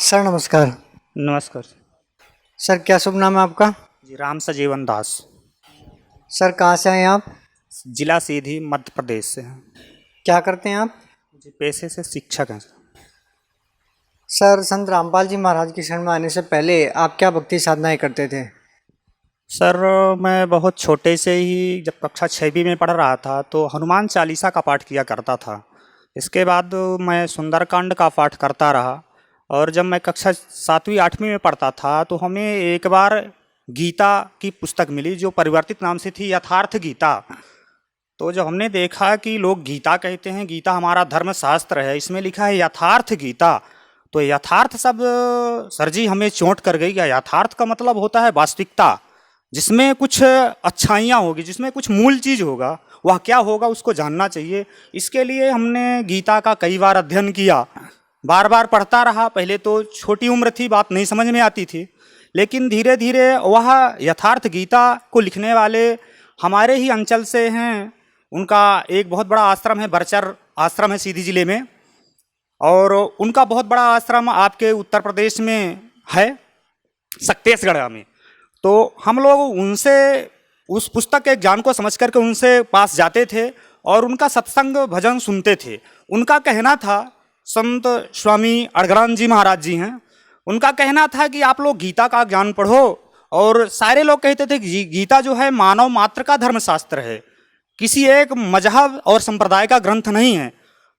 Sir नमस्कार। नमस्कार। Sir क्या शुभ नाम है आपका? जी, राम सजीवन दास। सर कहाँ से आए आप? जिला सीधी मध्य प्रदेश से हैं। क्या करते हैं आप? जी, पेशे से शिक्षक हैं। सर संत रामपाल जी महाराज की शरण में आने से पहले आप क्या भक्ति साधनाएं करते थे? सर मैं बहुत छोटे से ही जब कक्षा 6वीं में पढ़ रहा था तो हनुमान चालीसा का पाठ किया करता था। इसके बाद मैं सुंदरकांड का पाठ करता रहा और जब मैं कक्षा 7वीं 8वीं में पढ़ता था तो हमें एक बार गीता की पुस्तक मिली जो परिवर्तित नाम से थी यथार्थ गीता। तो जब हमने देखा कि लोग गीता कहते हैं, गीता हमारा धर्मशास्त्र है, इसमें लिखा है यथार्थ गीता, तो यथार्थ शब्द सर जी हमें चोट कर गई। या यथार्थ का मतलब होता है वास्तविकता, जिसमें कुछ अच्छाइयाँ होगी, जिसमें कुछ मूल चीज़ होगा, वह क्या होगा उसको जानना चाहिए। इसके लिए हमने गीता का कई बार अध्ययन किया, बार बार पढ़ता रहा। पहले तो छोटी उम्र थी, बात नहीं समझ में आती थी, लेकिन धीरे धीरे वह यथार्थ गीता को लिखने वाले हमारे ही अंचल से हैं। उनका एक बहुत बड़ा आश्रम है, बरचर आश्रम है सीधी जिले में, और उनका बहुत बड़ा आश्रम आपके उत्तर प्रदेश में है, सक्तेशगढ़ में। तो हम लोग उनसे उस पुस्तक के ज्ञान को समझ करके उनसे पास जाते थे और उनका सत्संग भजन सुनते थे। उनका कहना था, संत स्वामी अड़गड़ान जी महाराज जी हैं, उनका कहना था कि आप लोग गीता का ज्ञान पढ़ो। और सारे लोग कहते थे कि गीता जो है मानव मात्र का धर्मशास्त्र है, किसी एक मजहब और संप्रदाय का ग्रंथ नहीं है।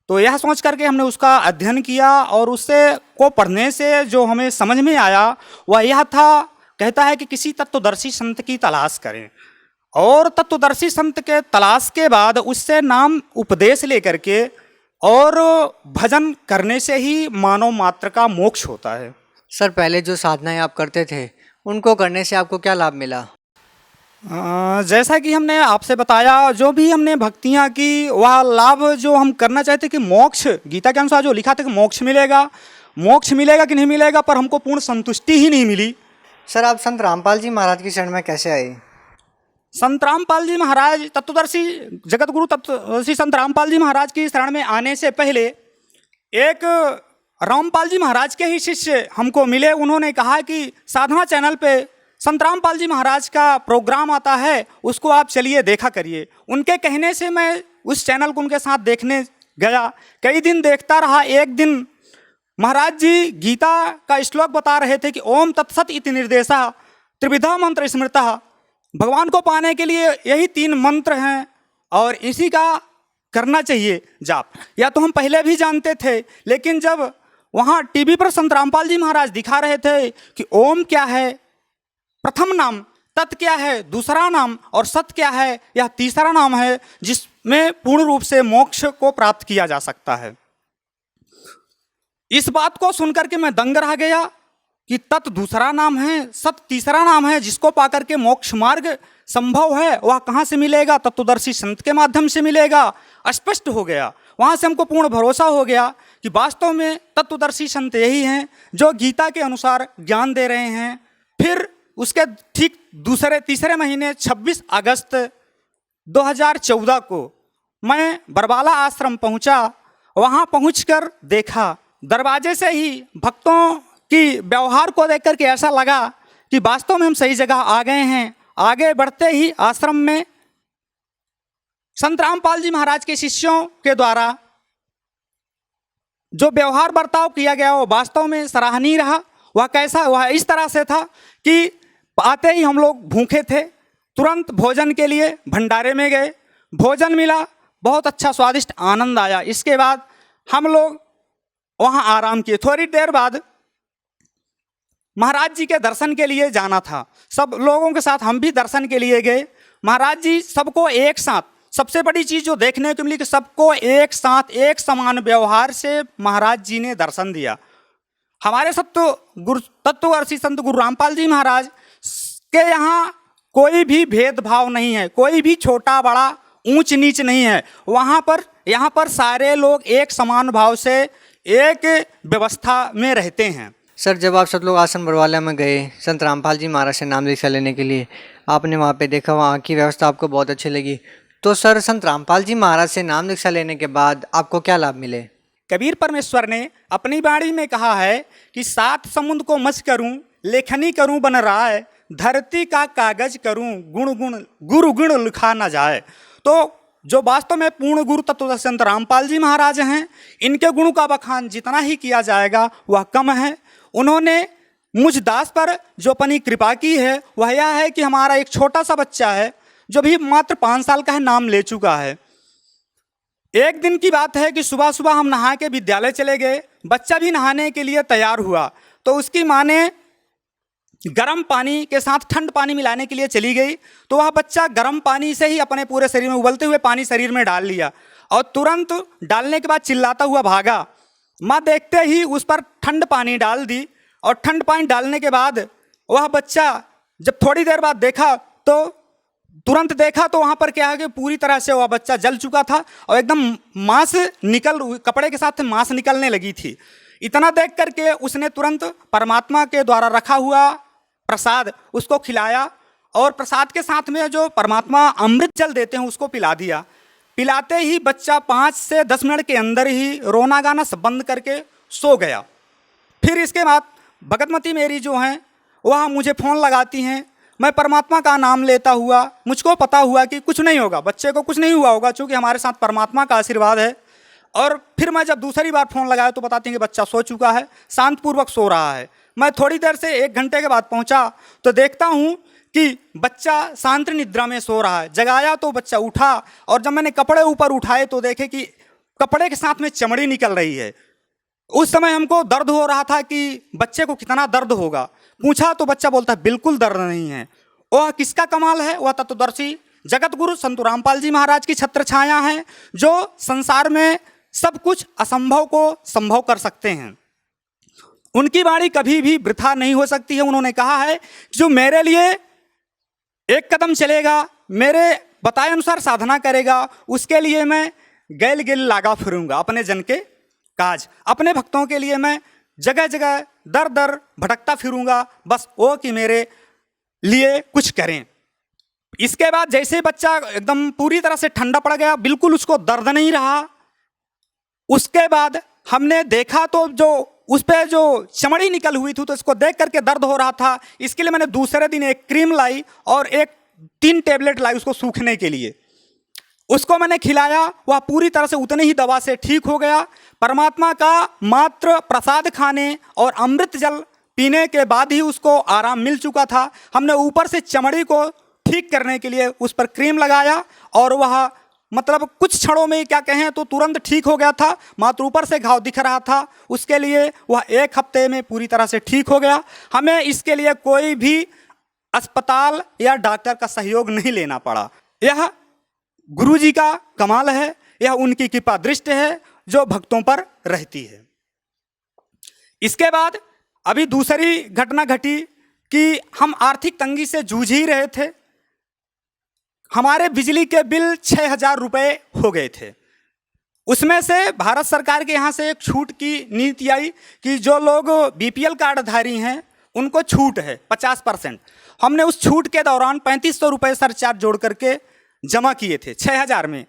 तो यह सोच करके हमने उसका अध्ययन किया और उससे को पढ़ने से जो हमें समझ में आया वह यह था, कहता है कि किसी तत्वदर्शी संत की तलाश करें और तत्वदर्शी संत के तलाश के बाद उससे नाम उपदेश लेकर के और भजन करने से ही मानव मात्र का मोक्ष होता है। सर पहले जो साधनाएं आप करते थे उनको करने से आपको क्या लाभ मिला? जैसा कि हमने आपसे बताया, जो भी हमने भक्तियाँ की वह लाभ जो हम करना चाहते कि मोक्ष, गीता के अनुसार जो लिखा था कि मोक्ष मिलेगा कि नहीं मिलेगा, पर हमको पूर्ण संतुष्टि ही नहीं मिली। सर आप संत रामपाल जी महाराज की शरण में कैसे आए? संत रामपाल जी महाराज तत्वदर्शी जगत गुरु तत्वदर्शी संत रामपाल जी महाराज की शरण में आने से पहले एक रामपाल जी महाराज के ही शिष्य हमको मिले। उन्होंने कहा कि साधना चैनल पे संत रामपाल जी महाराज का प्रोग्राम आता है, उसको आप चलिए देखा करिए। उनके कहने से मैं उस चैनल को उनके साथ देखने गया, कई दिन देखता रहा। एक दिन महाराज जी गीता का श्लोक बता रहे थे कि ओम तत्सत इति निर्देशा त्रिविधा मंत्र स्मृतः, भगवान को पाने के लिए यही 3 मंत्र हैं और इसी का करना चाहिए जाप। या तो हम पहले भी जानते थे, लेकिन जब वहाँ टीवी पर संत रामपाल जी महाराज दिखा रहे थे कि ओम क्या है प्रथम नाम, तत् क्या है दूसरा नाम, और सत क्या है यह तीसरा नाम है, जिसमें पूर्ण रूप से मोक्ष को प्राप्त किया जा सकता है। इस बात को सुनकर के मैं दंग रह गया कि तत् दूसरा नाम है, सत तीसरा नाम है, जिसको पाकर के मोक्ष मार्ग संभव है, वह कहाँ से मिलेगा? तत्वदर्शी संत के माध्यम से मिलेगा। स्पष्ट हो गया, वहाँ से हमको पूर्ण भरोसा हो गया कि वास्तव में तत्वदर्शी संत यही हैं जो गीता के अनुसार ज्ञान दे रहे हैं। फिर उसके ठीक तीसरे महीने 26 अगस्त 2014 को मैं बरवाला आश्रम पहुँचा। वहाँ पहुँचकर देखा, दरवाजे से ही भक्तों की व्यवहार को देख करके ऐसा लगा कि वास्तव में हम सही जगह आ गए हैं। आगे बढ़ते ही आश्रम में संत रामपाल जी महाराज के शिष्यों के द्वारा जो व्यवहार बर्ताव किया गया वो वास्तव में सराहनीय रहा। वह कैसा? वह इस तरह से था कि आते ही हम लोग भूखे थे, तुरंत भोजन के लिए भंडारे में गए, भोजन मिला, बहुत अच्छा स्वादिष्ट आनंद आया। इसके बाद हम लोग वहाँ आराम किए। थोड़ी देर बाद महाराज जी के दर्शन के लिए जाना था, सब लोगों के साथ हम भी दर्शन के लिए गए। महाराज जी सबको एक साथ, सबसे बड़ी चीज़ जो देखने को मिली कि सबको एक साथ एक समान व्यवहार से महाराज जी ने दर्शन दिया। हमारे तत्वदर्शी संत गुरु रामपाल जी महाराज के यहाँ कोई भी भेदभाव नहीं है, कोई भी छोटा बड़ा ऊंच नीच नहीं है। यहाँ पर सारे लोग एक समान भाव से एक व्यवस्था में रहते हैं। सर जब आप सब लोग आश्रम बरवाला में गए संत रामपाल जी महाराज से नाम दीक्षा लेने के लिए, आपने वहाँ पे देखा, वहाँ की व्यवस्था आपको बहुत अच्छी लगी, तो सर संत रामपाल जी महाराज से नाम दीक्षा लेने के बाद आपको क्या लाभ मिले? कबीर परमेश्वर ने अपनी वाणी में कहा है कि 7 समुद्र को मछ करूं, लेखनी करूं बन राय, धरती का कागज करूं, गुरु गुण लिखा न जाए। तो जो वास्तव में पूर्ण गुरु तत्व संत रामपाल जी महाराज हैं, इनके गुणों का बखान जितना ही किया जाएगा वह कम है। उन्होंने मुझ दास पर जो अपनी कृपा की है वह यह है कि हमारा एक छोटा सा बच्चा है जो भी मात्र 5 साल का है, नाम ले चुका है। एक दिन की बात है कि सुबह सुबह हम नहा के विद्यालय चले गए, बच्चा भी नहाने के लिए तैयार हुआ तो उसकी माँ ने गर्म पानी के साथ ठंड पानी मिलाने के लिए चली गई, तो वह बच्चा गर्म पानी से ही अपने पूरे शरीर में, उबलते हुए पानी शरीर में डाल लिया और तुरंत डालने के बाद चिल्लाता हुआ भागा। माँ देखते ही उस पर ठंड पानी डाल दी और ठंड पानी डालने के बाद वह बच्चा जब थोड़ी देर बाद देखा तो तुरंत देखा तो वहाँ पर क्या है कि पूरी तरह से वह बच्चा जल चुका था और एकदम मांस कपड़े के साथ मांस निकलने लगी थी। इतना देख करके उसने तुरंत परमात्मा के द्वारा रखा हुआ प्रसाद उसको खिलाया और प्रसाद के साथ में जो परमात्मा अमृत जल देते हैं उसको पिला दिया। पिलाते ही बच्चा 5 से 10 मिनट के अंदर ही रोना गाना सब बंद करके सो गया। फिर इसके बाद भगतमती मेरी जो हैं वह मुझे फ़ोन लगाती हैं, मैं परमात्मा का नाम लेता हुआ मुझको पता हुआ कि कुछ नहीं होगा, बच्चे को कुछ नहीं हुआ होगा क्योंकि हमारे साथ परमात्मा का आशीर्वाद है। और फिर मैं जब दूसरी बार फ़ोन लगाया तो बताती हैं कि बच्चा सो चुका है, शांतपूर्वक सो रहा है। मैं थोड़ी देर से 1 घंटे के बाद पहुंचा तो देखता हूं कि बच्चा शांत निद्रा में सो रहा है। जगाया तो बच्चा उठा और जब मैंने कपड़े ऊपर उठाए तो देखे कि कपड़े के साथ में चमड़ी निकल रही है। उस समय हमको दर्द हो रहा था कि बच्चे को कितना दर्द होगा। पूछा तो बच्चा बोलता है बिल्कुल दर्द नहीं है। वह किसका कमाल है? वह तत्वदर्शी जगत गुरु संत रामपाल जी महाराज की छत्र छाया है जो संसार में सब कुछ असंभव को संभव कर सकते हैं। उनकी वाणी कभी भी वृथा नहीं हो सकती है। उन्होंने कहा है जो मेरे लिए 1 कदम चलेगा, मेरे बताए अनुसार साधना करेगा, उसके लिए मैं गैल गैल लागा फिरूंगा अपने जन के काज। अपने भक्तों के लिए मैं जगह जगह दर दर भटकता फिरूंगा, बस वो कि मेरे लिए कुछ करें। इसके बाद जैसे बच्चा एकदम पूरी तरह से ठंडा पड़ गया, बिल्कुल उसको दर्द नहीं रहा। उसके बाद हमने देखा तो जो उस पर जो चमड़ी निकल हुई थी तो इसको देख करके दर्द हो रहा था। इसके लिए मैंने दूसरे दिन एक क्रीम लाई और 3 टैबलेट लाई उसको सूखने के लिए। उसको मैंने खिलाया, वह पूरी तरह से उतनी ही दवा से ठीक हो गया। परमात्मा का मात्र प्रसाद खाने और अमृत जल पीने के बाद ही उसको आराम मिल चुका था। हमने ऊपर से चमड़ी को ठीक करने के लिए उस पर क्रीम लगाया और वह मतलब कुछ क्षणों में क्या कहें तो तुरंत ठीक हो गया था। मात्र ऊपर से घाव दिख रहा था, उसके लिए वह 1 हफ्ते में पूरी तरह से ठीक हो गया। हमें इसके लिए कोई भी अस्पताल या डॉक्टर का सहयोग नहीं लेना पड़ा। यह गुरु जी का कमाल है, यह उनकी कृपा दृष्टि है जो भक्तों पर रहती है। इसके बाद अभी दूसरी घटना घटी कि हम आर्थिक तंगी से जूझ ही रहे थे। हमारे बिजली के बिल 6,000 रुपये हो गए थे। उसमें से भारत सरकार के यहाँ से एक छूट की नीति आई कि जो लोग BPL कार्डधारी हैं उनको छूट है 50%। हमने उस छूट के दौरान 3500 रुपये सरचार्ज जोड़ करके जमा किए थे 6,000 में।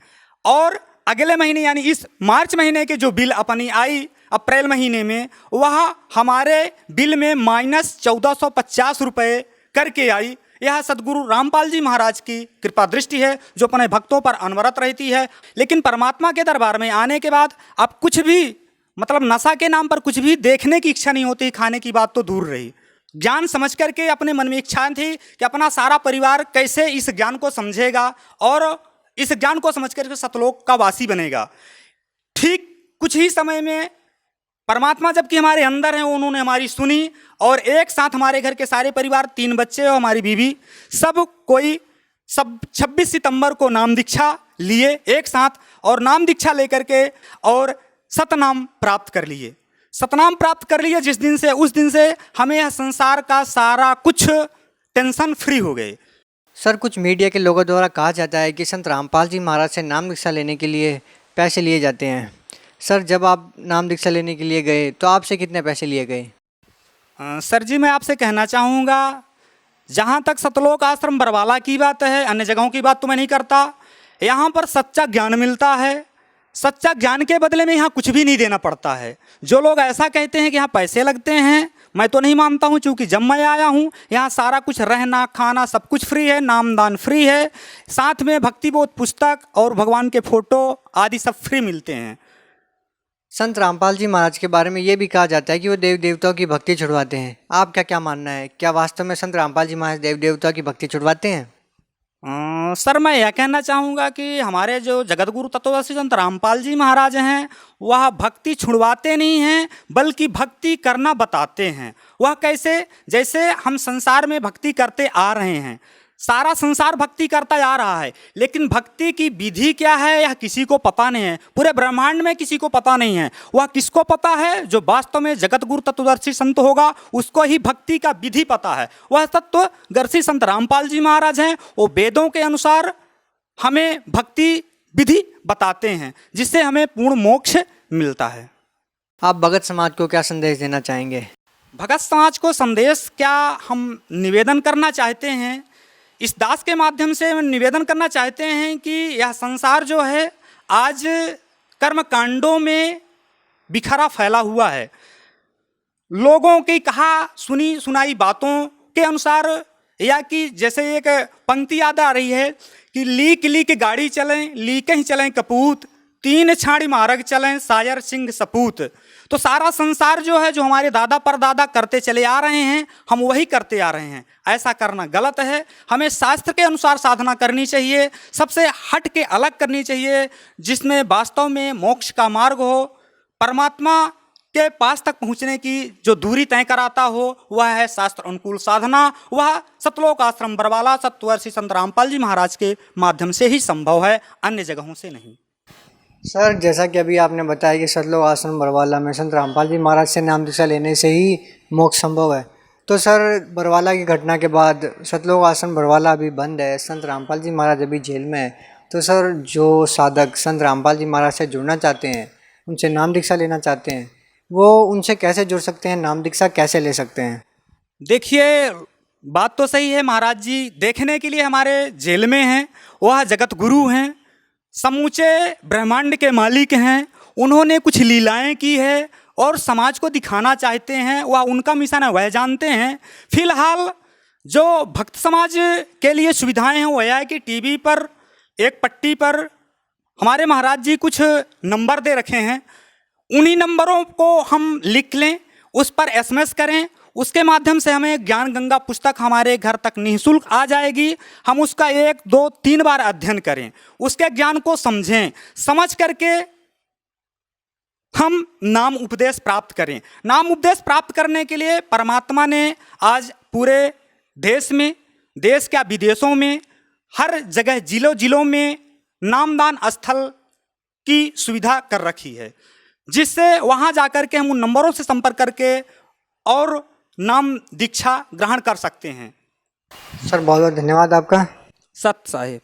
और अगले महीने यानी इस मार्च महीने के जो बिल अपनी आई अप्रैल महीने में, वह हमारे बिल में -1450 रुपये करके आई। यह सदगुरु रामपाल जी महाराज की कृपा दृष्टि है जो अपने भक्तों पर अनवरत रहती है। लेकिन परमात्मा के दरबार में आने के बाद अब कुछ भी मतलब नशा के नाम पर कुछ भी देखने की इच्छा नहीं होती, खाने की बात तो दूर रही। ज्ञान समझ करके अपने मन में इच्छा थी कि अपना सारा परिवार कैसे इस ज्ञान को समझेगा और इस ज्ञान को समझ करके सतलोक का वासी बनेगा। ठीक कुछ ही समय में परमात्मा जबकि हमारे अंदर हैं, उन्होंने हमारी सुनी और एक साथ हमारे घर के सारे परिवार, 3 बच्चे और हमारी बीवी, सब 26 सितंबर को नाम दीक्षा लिए एक साथ और नाम दीक्षा लेकर के और सतनाम प्राप्त कर लिए। सतनाम प्राप्त कर लिए जिस दिन से, उस दिन से हमें यह संसार का सारा कुछ टेंशन फ्री हो गए। सर, कुछ मीडिया के लोगों द्वारा कहा जाता है कि संत रामपाल जी महाराज से नाम दीक्षा लेने के लिए पैसे लिए जाते हैं। सर, जब आप नाम दीक्षा लेने के लिए गए तो आपसे कितने पैसे लिए गए? सर जी, मैं आपसे कहना चाहूँगा, जहाँ तक सतलोक आश्रम बरवाला की बात है, अन्य जगहों की बात तो मैं नहीं करता। यहाँ पर सच्चा ज्ञान मिलता है, सच्चा ज्ञान के बदले में यहाँ कुछ भी नहीं देना पड़ता है। जो लोग ऐसा कहते हैं कि यहाँ पैसे लगते हैं, मैं तो नहीं मानता हूँ, क्योंकि जब मैं आया हूँ यहाँ सारा कुछ, रहना खाना सब कुछ फ्री है, नामदान फ्री है, साथ में भक्तिबोध पुस्तक और भगवान के फोटो आदि सब फ्री मिलते हैं। संत रामपाल जी महाराज के बारे में ये भी कहा जाता है कि वो देव देवताओं की भक्ति छुड़वाते हैं। आपका क्या मानना है, क्या वास्तव में संत रामपाल जी महाराज देव देवताओं की भक्ति छुड़वाते हैं? सर मैं यह कहना चाहूँगा कि हमारे जो जगत गुरु तत्वदर्शी संत रामपाल जी महाराज हैं, वह भक्ति छुड़वाते नहीं हैं, बल्कि भक्ति करना बताते हैं। वह कैसे? जैसे हम संसार में भक्ति करते आ रहे हैं, सारा संसार भक्ति करता आ रहा है, लेकिन भक्ति की विधि क्या है यह किसी को पता नहीं है। पूरे ब्रह्मांड में किसी को पता नहीं है। वह किसको पता है? जो वास्तव में जगत गुरु तत्वदर्शी संत होगा, उसको ही भक्ति का विधि पता है। वह तत्वदर्शी संत रामपाल जी महाराज हैं। वो वेदों के अनुसार हमें भक्ति विधि बताते हैं, जिससे हमें पूर्ण मोक्ष मिलता है। आप भगत समाज को क्या संदेश देना चाहेंगे? भगत समाज को संदेश क्या हम निवेदन करना चाहते हैं, इस दास के माध्यम से निवेदन करना चाहते हैं कि यह संसार जो है आज कर्म कांडों में बिखरा फैला हुआ है। लोगों की कहा सुनी सुनाई बातों के अनुसार, या कि जैसे एक पंक्ति याद आ रही है कि लीक लीक गाड़ी चलें, लीक ही चलें कपूत, तीन छाड़ी मार्ग चलें, सायर सिंह सपूत। तो सारा संसार जो है, जो हमारे दादा परदादा करते चले आ रहे हैं, हम वही करते आ रहे हैं। ऐसा करना गलत है। हमें शास्त्र के अनुसार साधना करनी चाहिए, सबसे हट के अलग करनी चाहिए, जिसमें वास्तव में मोक्ष का मार्ग हो, परमात्मा के पास तक पहुँचने की जो दूरी तय कराता हो, वह है शास्त्र अनुकूल साधना। वह सतलोक आश्रम बरवाला सत्वर्षी संत रामपाल जी महाराज के माध्यम से ही संभव है, अन्य जगहों से नहीं। सर, जैसा कि अभी आपने बताया कि सतलोक आश्रम बरवाला में संत रामपाल जी महाराज से नाम दीक्षा लेने से ही मोक्ष संभव है, तो सर बरवाला की घटना के बाद सतलोक आश्रम बरवाला अभी बंद है, संत रामपाल जी महाराज अभी जेल में है, तो सर जो साधक संत रामपाल जी महाराज से जुड़ना चाहते हैं, उनसे नाम दीक्षा लेना चाहते हैं, वो उनसे कैसे जुड़ सकते हैं, नाम दीक्षा कैसे ले सकते हैं? देखिए, बात तो सही है, महाराज जी देखने के लिए हमारे जेल में हैं। वह जगत गुरु हैं, समूचे ब्रह्मांड के मालिक हैं। उन्होंने कुछ लीलाएं की है और समाज को दिखाना चाहते हैं, वह उनका मिशन है, वह जानते हैं। फिलहाल जो भक्त समाज के लिए सुविधाएं हैं वो यह है कि टीवी पर एक पट्टी पर हमारे महाराज जी कुछ नंबर दे रखे हैं, उन्हीं नंबरों को हम लिख लें, उस पर SMS करें, उसके माध्यम से हमें ज्ञान गंगा पुस्तक हमारे घर तक निःशुल्क आ जाएगी। हम उसका 1, 2, 3 बार अध्ययन करें, उसके ज्ञान को समझें, समझ करके हम नाम उपदेश प्राप्त करें। नाम उपदेश प्राप्त करने के लिए परमात्मा ने आज पूरे देश में, देश क्या विदेशों में, हर जगह जिलों जिलों में नामदान स्थल की सुविधा कर रखी है, जिससे वहाँ जाकर के हम उन नंबरों से संपर्क करके और नाम दीक्षा ग्रहण कर सकते हैं। सर बहुत बहुत धन्यवाद आपका। सत साहिब।